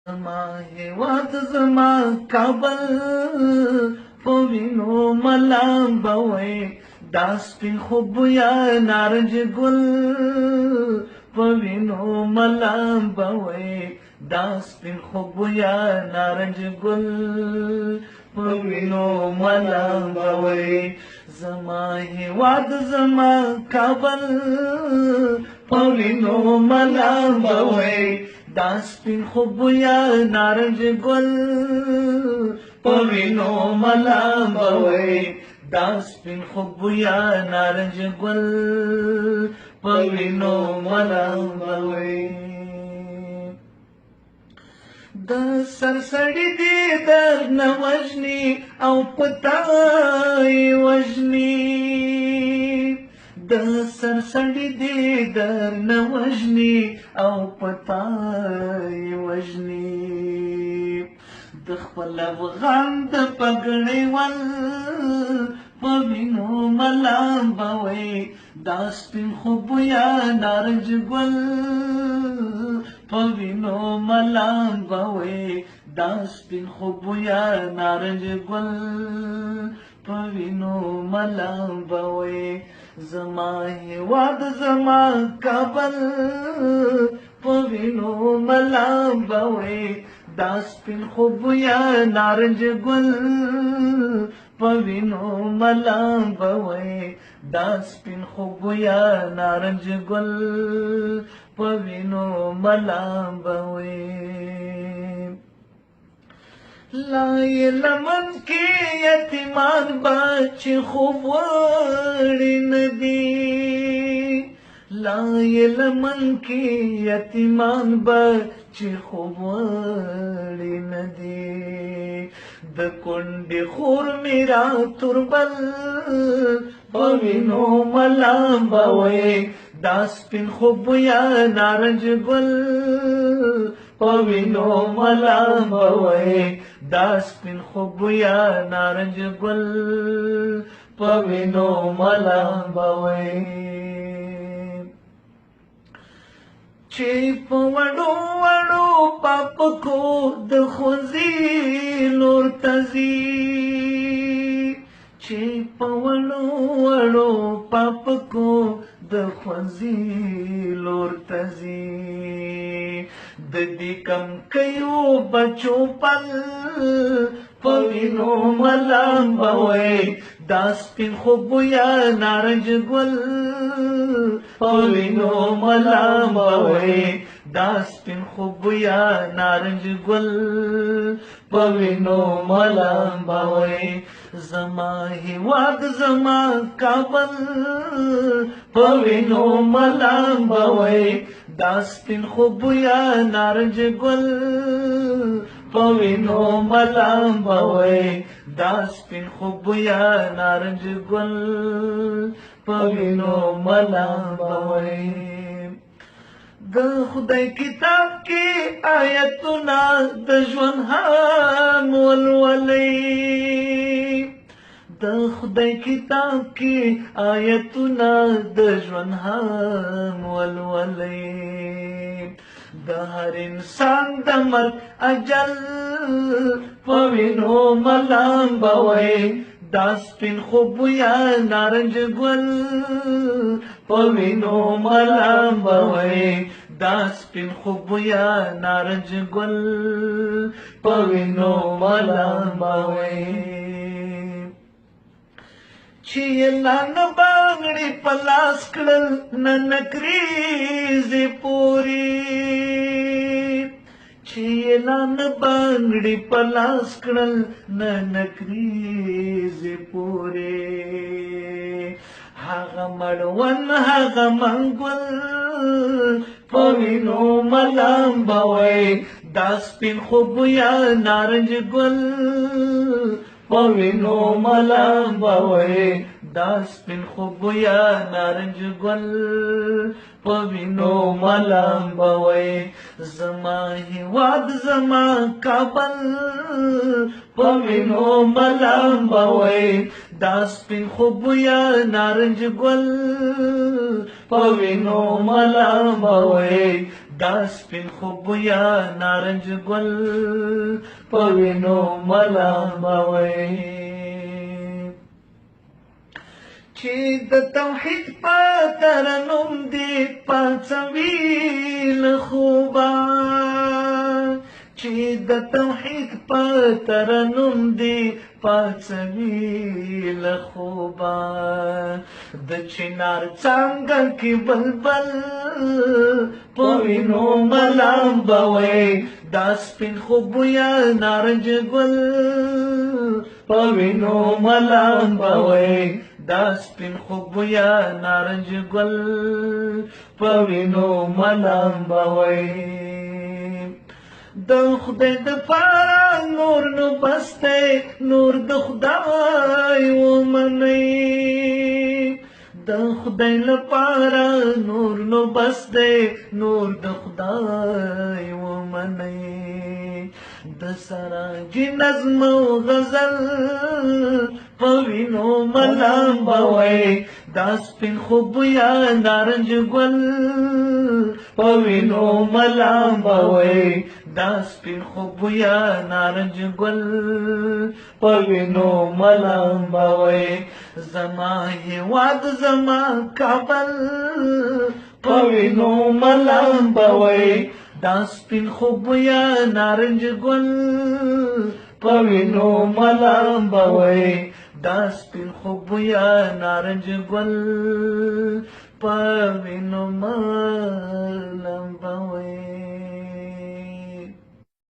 زما هیواد زما کابل په وینو ملام بوي دا سپین خوب یا نارنج ګل په وینو ملام بوي دا سپین خوب یا نارنج ګل په وینو ملام بوي زما هیواد زما کابل په وینو ملام بوي دا سپین خوب یا نارنج ګل په وینو ملام بوي دا سپین خوب یا نارنج ګل په وینو ملام بوي د سرسړی دی در نه وژني او پتاي وژني د سرسړی دی در نه وژني او پتاي وژني د خپل افغان د پګړۍ ول په وینو ملام بوي دا سپین خوب یا نارنج ګل په وینو ملام بوي دا سپین خوب یا نارنج ګل په وینو ملام بوي زما هیواد زما کابل په وینو ملام بوي دا سپین خوب یا نارنج ګل په وینو ملام بوي دا سپین خوب یا نارنج ګل په وینو ملام بوي لای لمن کې یتیمان بچ خوب وړي ندي لای لمن کې یتیمان بچ خوب وړي ندي د کونډې خور میرا تربل په وینو ملام بوي دا سپین خوب یا نارنج ګل په وینو ملام بوي دا سپین خوب یا نارنج ګل په وینو ملام بوي چې په وړو وړو پاپکو د خوځي لور تزي چې په وړو وړو پاپکو د خوځي لور تزي د دې کم کيو بچو پل په وینو ملام بوي دا سپین خوب یا نارنج ګل په وینو ملام بوي دا سپین خوب یا نارنج ګل په وینو ملام بوي زما هیواد زما کابل په وینو ملام بوي دا سپین خوب یا نارنج ګل په وینو ملام بوي دا سپین خوب یا نارنج ګل په وینو ملام بوي د خدای کتاب کې آیتونه د ژوند هم ولولئ د خدای کتاب کې آیتونه د ژوند هم ولولئ د هر انسان د مرګ اجل په وینو ملام بوي دا سپین خوب یا نارنج ګل په وینو ملام بوي دا سپین خوب یا نارنج ګل په وینو ملام بوي چې لان باغړي پلاس کړل ننکريزي پوري چې لان باغړي پلاس کړل ننکريزي پوري هغه مړون هغه منګل په وینو ملام بوي دا سپین خوب یا نارنج ګل په وینو ملام بوي دا سپین خوب یا نارنج ګل په وینو ملام بوي زما هیواد زما کابل په وینو ملام بوي دا سپین خوب یا نارنج ګل په وینو ملام بوي دا سپین خوبویا نارنج ګل په وینو ملامبوي چې د توحید په ترنم دې پاڅوي له خوبه چې د توحید په ترنم دې پاڅوي له خوبه د چنار څانګه کې بلبل په وینو ملامبوي دا سپین خوبویا نارنج ګل په وینو ملامبوي دا سپین خوبویا نارنج ګل په وینو ملامبوي د خدای د پاره نور نو بسته نور د خدای ومني د خدای لپاره نور نو بسته نور د خدای ومني د سراجي نظم او غزل په وینو ملامبوي دا سپین خوبویا نارنج ګل په وینو ملامبوي دا سپین خوبویا نارنج ګل په وینو ملامبوي زما هیواد زما کابل په وینو ملامبوي دا سپین خوبویا نارنج ګل په وینو ملامبوي دا سپین خوبویا نارنج ګل په وینو ملامبوي